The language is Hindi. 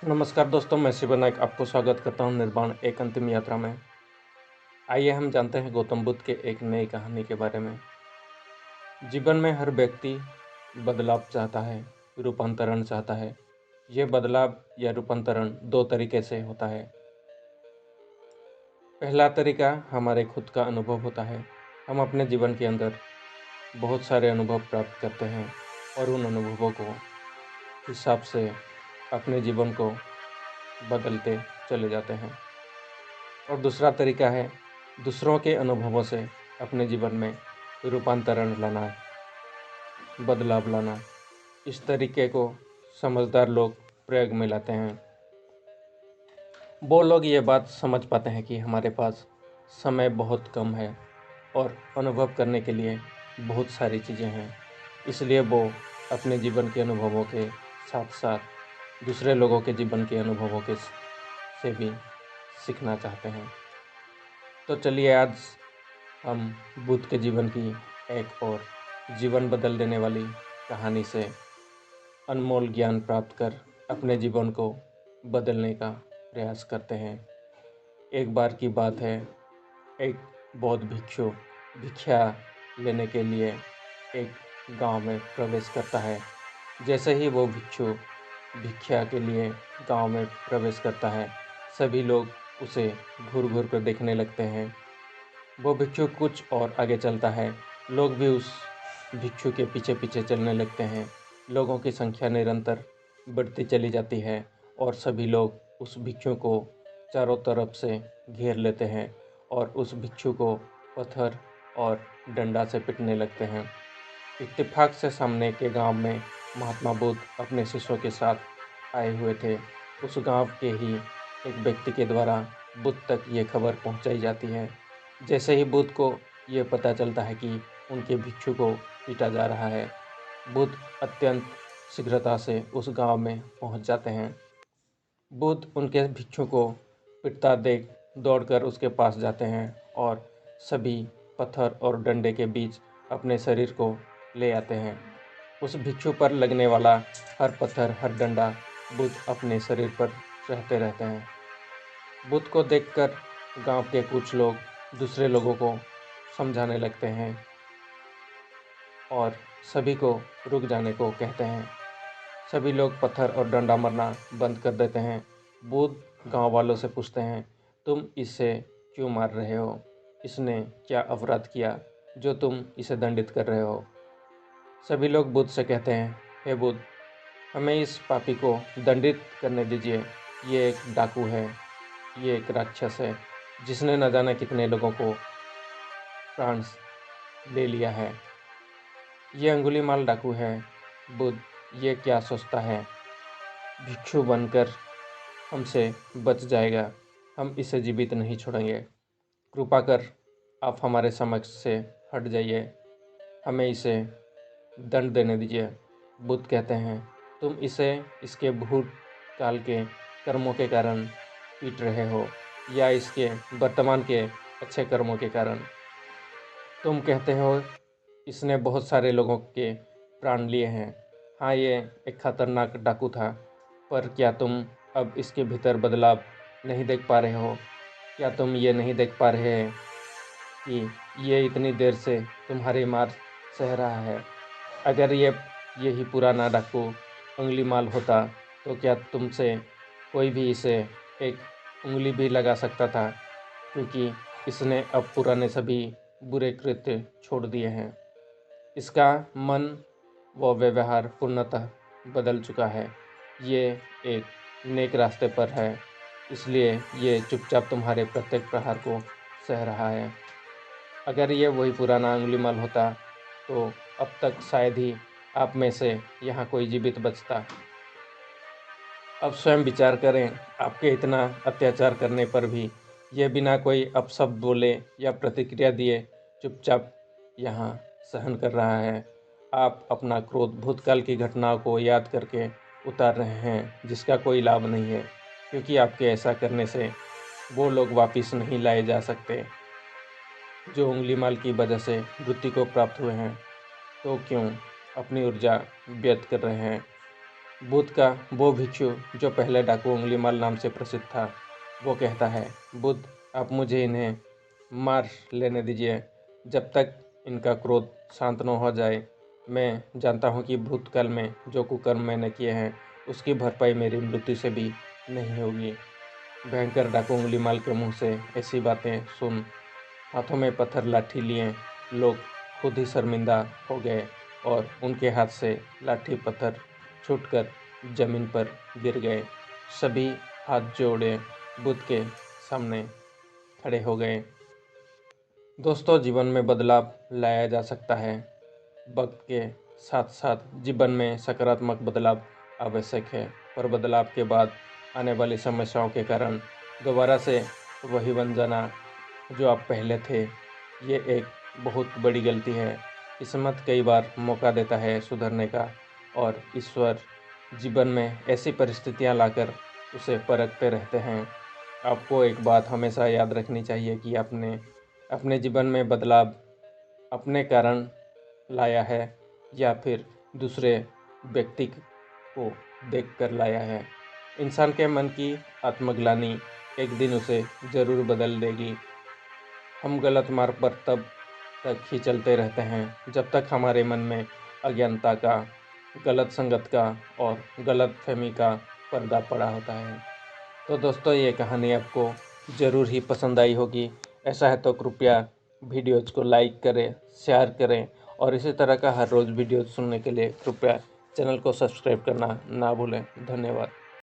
नमस्कार दोस्तों, मैं शिव नायक आपको स्वागत करता हूं निर्वाण एक अंतिम यात्रा में। आइए हम जानते हैं गौतम बुद्ध के एक नई कहानी के बारे में। जीवन में हर व्यक्ति बदलाव चाहता है, रूपांतरण चाहता है। यह बदलाव या रूपांतरण दो तरीके से होता है। पहला तरीका हमारे खुद का अनुभव होता है। हम अपने जीवन के अंदर बहुत सारे अनुभव प्राप्त करते हैं और उन अनुभवों को हिसाब से अपने जीवन को बदलते चले जाते हैं। और दूसरा तरीका है दूसरों के अनुभवों से अपने जीवन में रूपांतरण लाना, बदलाव लाना। इस तरीके को समझदार लोग प्रयोग में लाते हैं। वो लोग ये बात समझ पाते हैं कि हमारे पास समय बहुत कम है और अनुभव करने के लिए बहुत सारी चीज़ें हैं। इसलिए वो अपने जीवन के अनुभवों के साथ साथ दूसरे लोगों के जीवन के अनुभवों के से भी सीखना चाहते हैं। तो चलिए आज हम बुद्ध के जीवन की एक और जीवन बदल देने वाली कहानी से अनमोल ज्ञान प्राप्त कर अपने जीवन को बदलने का प्रयास करते हैं। एक बार की बात है, एक बौद्ध भिक्षु भिक्षा लेने के लिए एक गांव में प्रवेश करता है। जैसे ही वो भिक्षु भिक्षा के लिए गांव में प्रवेश करता है, सभी लोग उसे घूर घूर कर देखने लगते हैं। वो भिक्षु कुछ और आगे चलता है, लोग भी उस भिक्षु के पीछे पीछे चलने लगते हैं। लोगों की संख्या निरंतर बढ़ती चली जाती है और सभी लोग उस भिक्षु को चारों तरफ से घेर लेते हैं और उस भिक्षु को पत्थर और डंडा से पीटने लगते हैं। इत्तेफाक से सामने के गांव में महात्मा बुद्ध अपने शिष्यों के साथ आए हुए थे। उस गांव के ही एक व्यक्ति के द्वारा बुद्ध तक ये खबर पहुंचाई जाती है। जैसे ही बुद्ध को ये पता चलता है कि उनके भिक्षु को पीटा जा रहा है, बुद्ध अत्यंत शीघ्रता से उस गांव में पहुंच जाते हैं। बुद्ध उनके भिक्षु को पिटता देख दौड़कर उसके पास जाते हैं और सभी पत्थर और डंडे के बीच अपने शरीर को ले आते हैं। उस भिक्षु पर लगने वाला हर पत्थर, हर डंडा बुद्ध अपने शरीर पर सहते रहते हैं। बुद्ध को देखकर गांव के कुछ लोग दूसरे लोगों को समझाने लगते हैं और सभी को रुक जाने को कहते हैं। सभी लोग पत्थर और डंडा मारना बंद कर देते हैं। बुद्ध गांव वालों से पूछते हैं, तुम इसे क्यों मार रहे हो? इसने क्या अपराध किया जो तुम इसे दंडित कर रहे हो? सभी लोग बुद्ध से कहते हैं, हे बुद्ध, हमें इस पापी को दंडित करने दीजिए। ये एक डाकू है, ये एक राक्षस है जिसने न जाने कितने लोगों को प्राण ले लिया है। ये अंगुलीमाल डाकू है। बुद्ध ये क्या सोचता है? भिक्षु बनकर हमसे बच जाएगा, हम इसे जीवित नहीं छोड़ेंगे। कृपा कर आप हमारे समक्ष से हट जाइए, हमें इसे दंड देने दीजिए। बुद्ध कहते हैं, तुम इसे इसके भूतकाल के कर्मों के कारण पीट रहे हो या इसके वर्तमान के अच्छे कर्मों के कारण? तुम कहते हो इसने बहुत सारे लोगों के प्राण लिए हैं। हाँ, ये एक खतरनाक डाकू था, पर क्या तुम अब इसके भीतर बदलाव नहीं देख पा रहे हो? क्या तुम ये नहीं देख पा रहे हैं कि ये इतनी देर से तुम्हारी मार सह रहा है? अगर यही पुराना डाकू उंगलीमाल होता तो क्या तुमसे कोई भी इसे एक उंगली भी लगा सकता था, क्योंकि इसने अब पुराने सभी बुरे कृत्य छोड़ दिए हैं। इसका मन व व्यवहार पूर्णतः बदल चुका है। ये एक नेक रास्ते पर है, इसलिए ये चुपचाप तुम्हारे प्रत्येक प्रहार को सह रहा है। अगर ये वही पुराना अंगुलीमाल होता तो अब तक शायद ही आप में से यहाँ कोई जीवित बचता। अब स्वयं विचार करें, आपके इतना अत्याचार करने पर भी ये बिना कोई अपशब्द बोले या प्रतिक्रिया दिए चुपचाप यहाँ सहन कर रहा है। आप अपना क्रोध भूतकाल की घटनाओं को याद करके उतार रहे हैं, जिसका कोई लाभ नहीं है, क्योंकि आपके ऐसा करने से वो लोग वापस नहीं लाए जा सकते जो उंगलीमाल की वजह से मृत्यु को प्राप्त हुए हैं। तो क्यों अपनी ऊर्जा व्यर्थ कर रहे हैं? बुद्ध का वो भिक्षु जो पहले डाकू उंगलीमाल नाम से प्रसिद्ध था, वो कहता है, बुद्ध, आप मुझे इन्हें मार लेने दीजिए जब तक इनका क्रोध शांत न हो जाए। मैं जानता हूँ कि भूतकाल में जो कुकर्म मैंने किए हैं उसकी भरपाई मेरी मृत्यु से भी नहीं होगी। भयंकर डाकू उंगलीमाल के मुंह से ऐसी बातें सुन हाथों में पत्थर लाठी लिए लोग खुद ही शर्मिंदा हो गए और उनके हाथ से लाठी पत्थर छूटकर जमीन पर गिर गए। सभी हाथ जोड़े बुद्ध के सामने खड़े हो गए। दोस्तों, जीवन में बदलाव लाया जा सकता है। वक्त के साथ साथ जीवन में सकारात्मक बदलाव आवश्यक है, पर बदलाव के बाद आने वाली समस्याओं के कारण दोबारा से वही बन जाना जो आप पहले थे, ये एक बहुत बड़ी गलती है। किस्मत कई बार मौका देता है सुधरने का, और ईश्वर जीवन में ऐसी परिस्थितियां लाकर उसे परखते रहते हैं। आपको एक बात हमेशा याद रखनी चाहिए कि आपने अपने जीवन में बदलाव अपने कारण लाया है या फिर दूसरे व्यक्ति को देखकर लाया है। इंसान के मन की आत्मग्लानि एक दिन उसे जरूर बदल देगी। हम गलत मार्ग पर तब तक ही चलते रहते हैं जब तक हमारे मन में अज्ञानता का, गलत संगत का और गलत फहमी का पर्दा पड़ा होता है। तो दोस्तों, ये कहानी आपको ज़रूर ही पसंद आई होगी। ऐसा है तो कृपया वीडियोज़ को लाइक करें, शेयर करें और इसी तरह का हर रोज़ वीडियो सुनने के लिए कृपया चैनल को सब्सक्राइब करना ना भूलें। धन्यवाद।